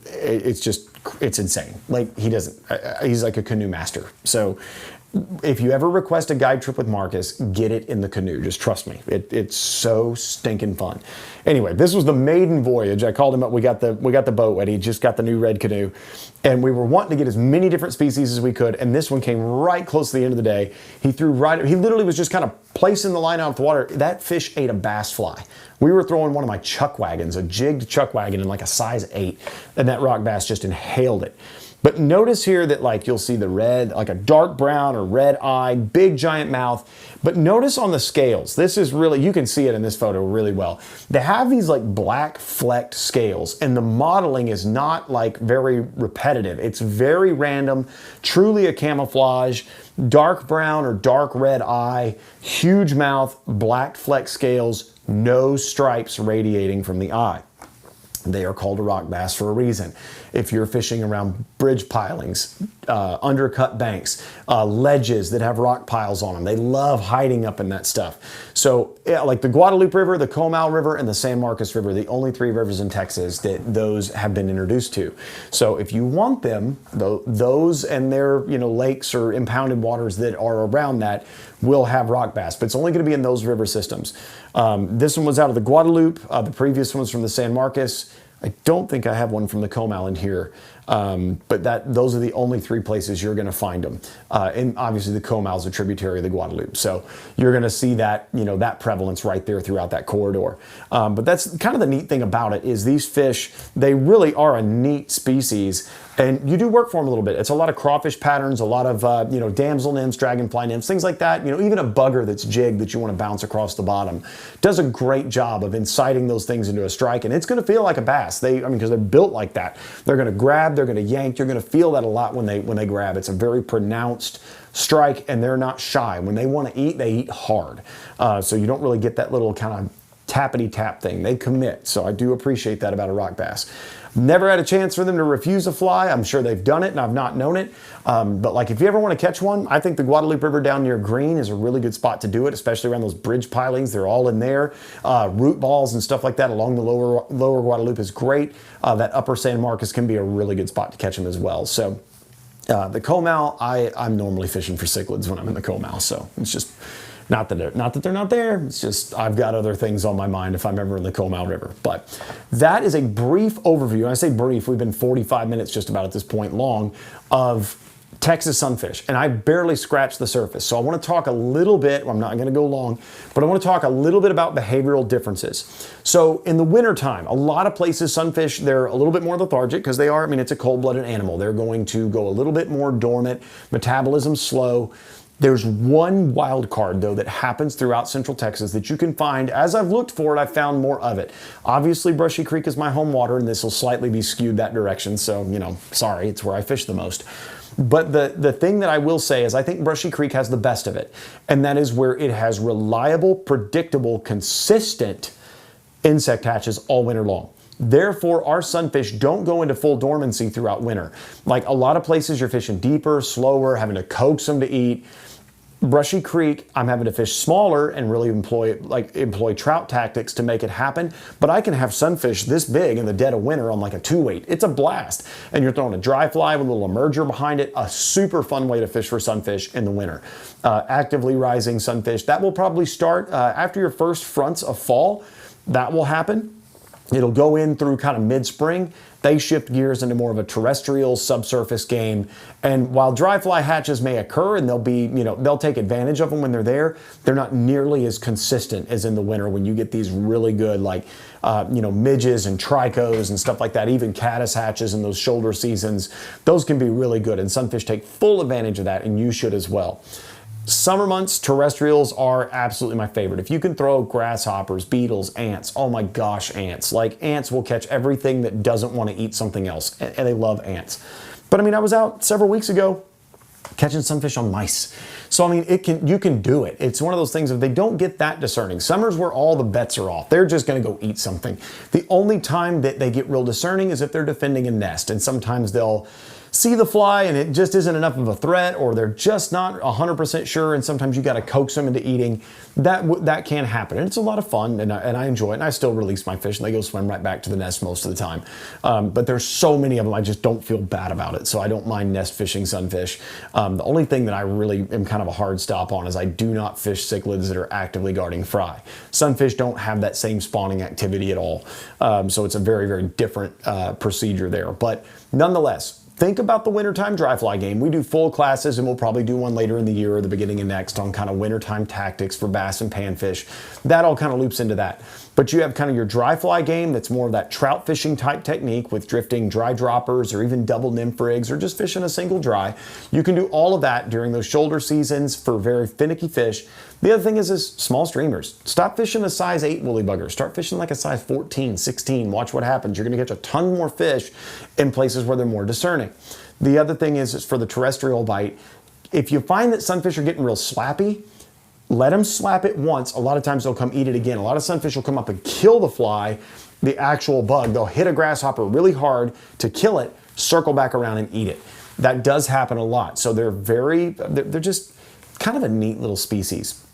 It's insane. Like, he's like a canoe master. So if you ever request a guide trip with Marcus, get it in the canoe. Just trust me. It's so stinking fun. Anyway, this was the maiden voyage. I called him up. We got the boat ready. He just got the new red canoe. And we were wanting to get as many different species as we could. And this one came right close to the end of the day. He literally was just kind of placing the line out of the water. That fish ate a bass fly. We were throwing one of my chuck wagons, a jigged chuck wagon in like a size 8. And that rock bass just inhaled it. But notice here that like you'll see the red, like a dark brown or red eye, big giant mouth. But notice on the scales, this is really, you can see it in this photo really well. They have these like black flecked scales and the modeling is not like very repetitive. It's very random, truly a camouflage, dark brown or dark red eye, huge mouth, black flecked scales, no stripes radiating from the eye. They are called a rock bass for a reason. If you're fishing around bridge pilings, undercut banks, ledges that have rock piles on them, they love hiding up in that stuff. So yeah, like the Guadalupe River, the Comal River, and the San Marcos River, the only 3 rivers in Texas that those have been introduced to. So if you want them, those and their lakes or impounded waters that are around that will have rock bass, but it's only going to be in those river systems. This one was out of the Guadalupe. The previous one was from the San Marcos. I don't think I have one from the Comal in here, but those are the only 3 places you're going to find them. And obviously the Comal is a tributary of the Guadalupe, so you're going to see that that prevalence right there throughout that corridor. But that's kind of the neat thing about it is these fish, they really are a neat species. And you do work for them a little bit. It's a lot of crawfish patterns, a lot of damsel nymphs, dragonfly nymphs, things like that. Even a bugger that's jigged that you want to bounce across the bottom does a great job of inciting those things into a strike, and it's going to feel like a bass. Because they're built like that. They're going to grab, they're going to yank. You're going to feel that a lot when they grab. It's a very pronounced strike, and they're not shy. When they want to eat, they eat hard. So you don't really get that little kind of tappity tap thing. They commit. So I do appreciate that about a rock bass. Never had a chance for them to refuse a fly. I'm sure they've done it and I've not known it. But like if you ever want to catch one, I think the Guadalupe River down near Green is a really good spot to do it, especially around those bridge pilings. They're all in there. Root balls and stuff like that along the lower Guadalupe is great. That upper San Marcos can be a really good spot to catch them as well. So the Comal, I'm normally fishing for cichlids when I'm in the Comal. So it's just not that they're not there. It's just I've got other things on my mind if I'm ever in the Comal River. But that is a brief overview. And I say brief, we've been 45 minutes just about at this point long of Texas sunfish, and I barely scratched the surface. So I want to talk a little bit, I'm not going to go long, but I want to talk a little bit about behavioral differences. So in the wintertime, a lot of places, sunfish, they're a little bit more lethargic because they are, it's a cold-blooded animal. They're going to go a little bit more dormant, metabolism slow. There's one wild card, though, that happens throughout Central Texas that you can find. As I've looked for it, I've found more of it. Obviously, Brushy Creek is my home water, and this will slightly be skewed that direction. So, sorry, it's where I fish the most. But the thing that I will say is I think Brushy Creek has the best of it. And that is where it has reliable, predictable, consistent insect hatches all winter long. Therefore, our sunfish don't go into full dormancy throughout winter. Like a lot of places, you're fishing deeper, slower, having to coax them to eat. Brushy Creek, I'm having to fish smaller and really employ trout tactics to make it happen. But I can have sunfish this big in the dead of winter on like a 2-weight. It's a blast. And you're throwing a dry fly with a little emerger behind it. A super fun way to fish for sunfish in the winter. Actively rising sunfish, that will probably start after your first fronts of fall. That will happen. It'll go in through kind of mid-spring. They shift gears into more of a terrestrial subsurface game. And while dry fly hatches may occur and they'll take advantage of them when they're there, they're not nearly as consistent as in the winter when you get these really good midges and tricos and stuff like that, even caddis hatches in those shoulder seasons. Those can be really good, and sunfish take full advantage of that, and you should as well. Summer months, terrestrials are absolutely my favorite. If you can throw grasshoppers, beetles, ants, oh my gosh, ants. Like ants will catch everything that doesn't want to eat something else, and they love ants. But I mean, I was out several weeks ago catching sunfish on mice. So I mean, you can do it. It's one of those things, if they don't get that discerning, summer's where all the bets are off. They're just gonna go eat something. The only time that they get real discerning is if they're defending a nest, and sometimes they'll see the fly and it just isn't enough of a threat, or they're just not 100% sure, and sometimes you got to coax them into eating. That can happen, and it's a lot of fun, and I enjoy it, and I still release my fish and they go swim right back to the nest most of the time. But there's so many of them, I just don't feel bad about it, so I don't mind nest fishing sunfish. The only thing that I really am kind of a hard stop on is I do not fish cichlids that are actively guarding fry. Sunfish don't have that same spawning activity at all, so it's a very, very different procedure there. But nonetheless, think about the wintertime dry fly game. We do full classes, and we'll probably do one later in the year or the beginning of next on kind of wintertime tactics for bass and panfish. That all kind of loops into that. But you have kind of your dry fly game that's more of that trout fishing type technique with drifting dry droppers or even double nymph rigs or just fishing a single dry. You can do all of that during those shoulder seasons for very finicky fish. The other thing is small streamers. Stop fishing a size 8 woolly bugger. Start fishing like a size 14, 16. Watch what happens. You're going to catch a ton more fish in places where they're more discerning. The other thing is for the terrestrial bite, if you find that sunfish are getting real slappy, let them slap it once. A lot of times they'll come eat it again. A lot of sunfish will come up and kill the fly, the actual bug. They'll hit a grasshopper really hard to kill it, circle back around and eat it. That does happen a lot. So they're just kind of a neat little species.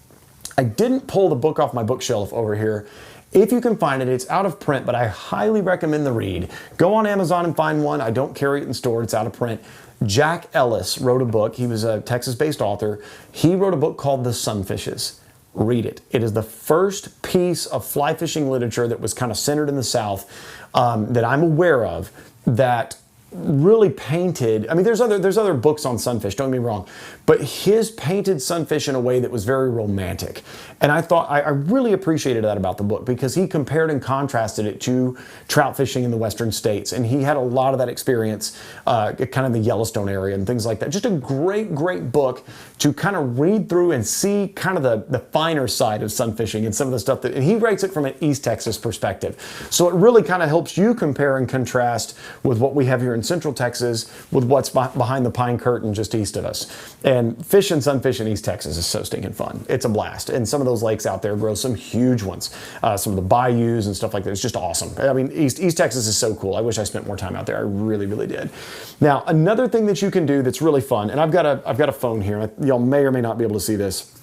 I didn't pull the book off my bookshelf over here. If you can find it, it's out of print, but I highly recommend the read. Go on Amazon and find one. I don't carry it in store, it's out of print. Jack Ellis wrote a book. He was a Texas-based author. He wrote a book called The Sunfishes. Read it. It is the first piece of fly fishing literature that was kind of centered in the South that I'm aware of that really painted. I mean, there's other books on sunfish, don't get me wrong, but his painted sunfish in a way that was very romantic. And I thought, I really appreciated that about the book, because he compared and contrasted it to trout fishing in the western states. And he had a lot of that experience, kind of the Yellowstone area and things like that. Just a great, great book to kind of read through and see kind of the finer side of sunfishing and some of the stuff and he writes it from an East Texas perspective. So it really kind of helps you compare and contrast with what we have here in Central Texas with what's behind the pine curtain just east of us. And fishing sunfish in East Texas is so stinking fun. It's a blast. And some of those lakes out there grow some huge ones. Some of the bayous and stuff like that. It's just awesome. I mean, East Texas is so cool. I wish I spent more time out there. I really, really did. Now, another thing that you can do that's really fun, and I've got a phone here. Y'all may or may not be able to see this.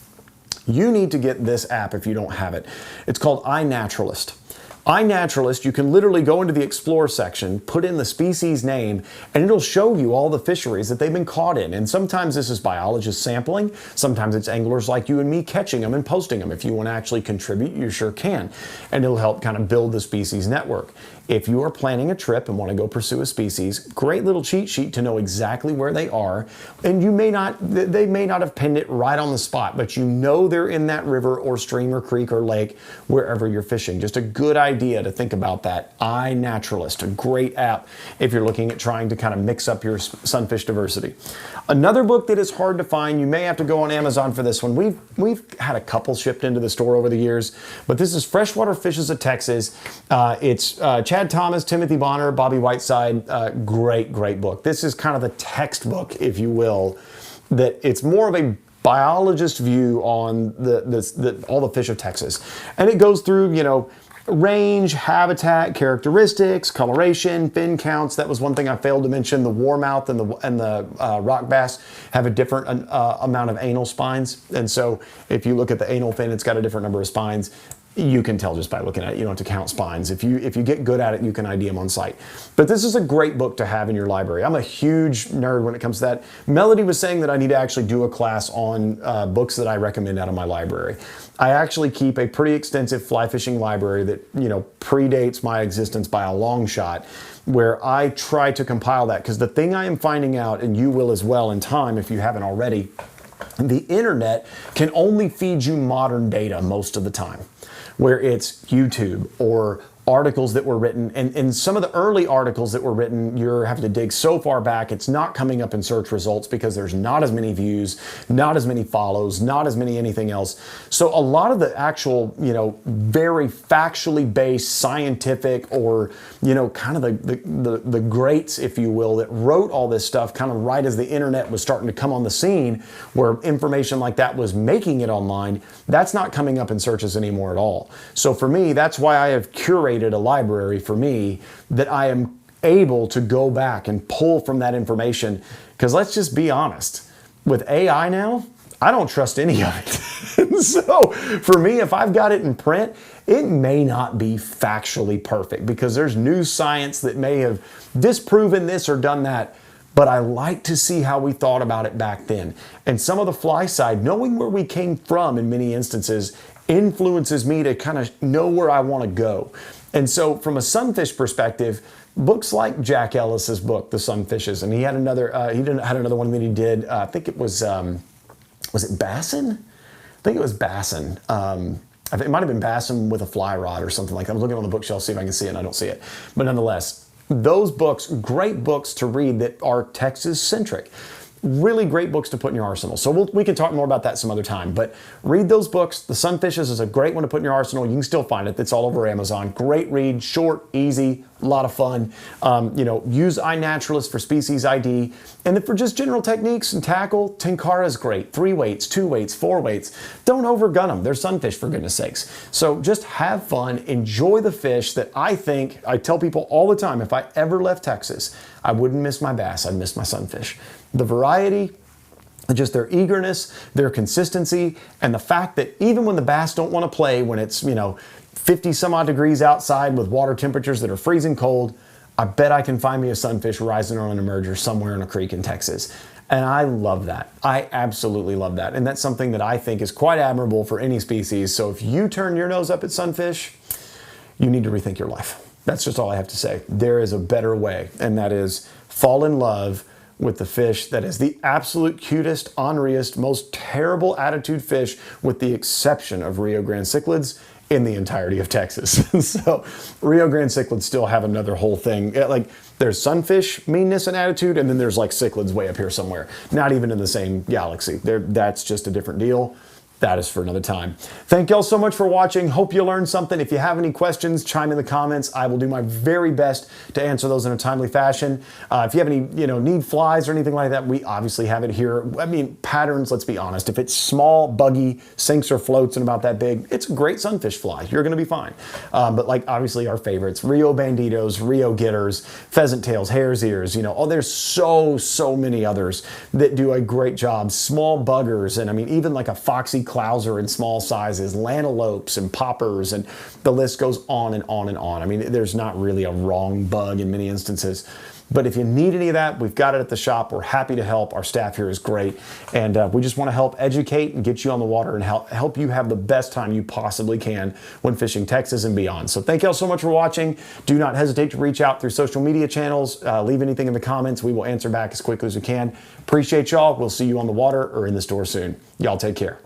You need to get this app if you don't have it. It's called iNaturalist. iNaturalist, you can literally go into the Explore section, put in the species name, and it'll show you all the fisheries that they've been caught in. And sometimes this is biologists sampling, sometimes it's anglers like you and me catching them and posting them. If you want to actually contribute, you sure can. And it'll help kind of build the species network. If you are planning a trip and want to go pursue a species, great little cheat sheet to know exactly where they are. And they may not have pinned it right on the spot, but you know they're in that river or stream or creek or lake, wherever you're fishing. Just a good idea to think about that. iNaturalist, a great app if you're looking at trying to kind of mix up your sunfish diversity. Another book that is hard to find, you may have to go on Amazon for this one. We've had a couple shipped into the store over the years, but this is Freshwater Fishes of Texas. It's Chad Thomas, Timothy Bonner, Bobby Whiteside. Great book. This is kind of the textbook, if you will, that it's more of a biologist view on all the fish of Texas. And it goes through, range, habitat, characteristics, coloration, fin counts. That was one thing I failed to mention. The warmouth and the rock bass have a different amount of anal spines. And so if you look at the anal fin, it's got a different number of spines. You can tell just by looking at it. You don't have to count spines. If you get good at it, you can ID them on site. But this is a great book to have in your library. I'm a huge nerd when it comes to that. Melody was saying that I need to actually do a class on books that I recommend out of my library. I actually keep a pretty extensive fly fishing library that, you know, predates my existence by a long shot, where I try to compile that, because the thing I am finding out, and you will as well in time if you haven't already, the internet can only feed you modern data most of the time, where it's YouTube or articles that were written, and some of the early articles that were written, you're having to dig so far back, it's not coming up in search results because there's not as many views, not as many follows, not as many anything else. So a lot of the actual, you know, very factually based scientific, or, you know, kind of the greats, if you will, that wrote all this stuff kind of right as the internet was starting to come on the scene, where information like that was making it online, that's not coming up in searches anymore at all. So for me, that's why I have curated a library for me, that I am able to go back and pull from that information. Because let's just be honest, with AI now, I don't trust any of it. So for me, if I've got it in print, it may not be factually perfect, because there's new science that may have disproven this or done that. But I like to see how we thought about it back then. And some of the fly side, knowing where we came from in many instances, influences me to kind of know where I want to go. And so from a sunfish perspective, books like Jack Ellis's book, The Sunfishes, and he had another, had another one that he did, I think it was it Bassin? I think it was Bassin. I think it might have been Bassin with a fly rod or something like that. I'm looking on the bookshelf, see if I can see it, and I don't see it. But nonetheless, those books, great books to read that are Texas-centric. Really great books to put in your arsenal. So we can talk more about that some other time, but read those books. The Sunfishes is a great one to put in your arsenal. You can still find it. It's all over Amazon. Great read, short, easy, a lot of fun. You know, use iNaturalist for species ID. And then for just general techniques and tackle, Tenkara is great. 3 weights, 2 weights, 4 weights. Don't overgun them. They're sunfish, for goodness sakes. So just have fun. Enjoy the fish that I tell people all the time, if I ever left Texas, I wouldn't miss my bass. I'd miss my sunfish. The variety, just their eagerness, their consistency, and the fact that even when the bass don't want to play, when it's, you know, 50 some odd degrees outside with water temperatures that are freezing cold, I bet I can find me a sunfish rising on an emerger somewhere in a creek in Texas. And I love that. I absolutely love that. And that's something that I think is quite admirable for any species. So if you turn your nose up at sunfish, you need to rethink your life. That's just all I have to say. There is a better way, and that is fall in love with the fish that is the absolute cutest, orneriest, most terrible attitude fish, with the exception of Rio Grande cichlids, in the entirety of Texas. So Rio Grande cichlids still have another whole thing. Like, there's sunfish meanness and attitude, and then there's like cichlids way up here somewhere. Not even in the same galaxy. That's just a different deal. That is for another time. Thank y'all so much for watching. Hope you learned something. If you have any questions, chime in the comments. I will do my very best to answer those in a timely fashion. If you have any, need flies or anything like that, we obviously have it here. I mean, patterns, let's be honest. If it's small, buggy, sinks or floats and about that big, it's a great sunfish fly. You're gonna be fine. But like obviously our favorites, Rio Banditos, Rio Getters, pheasant tails, hare's ears, there's so many others that do a great job. Small buggers, and I mean, even like a foxy clouser in small sizes, lantelopes and poppers, and the list goes on and on and on. I mean, there's not really a wrong bug in many instances. But if you need any of that, we've got it at the shop. We're happy to help. Our staff here is great. And we just want to help educate and get you on the water and help you have the best time you possibly can when fishing Texas and beyond. So thank y'all so much for watching. Do not hesitate to reach out through social media channels. Leave anything in the comments. We will answer back as quickly as we can. Appreciate y'all. We'll see you on the water or in the store soon. Y'all take care.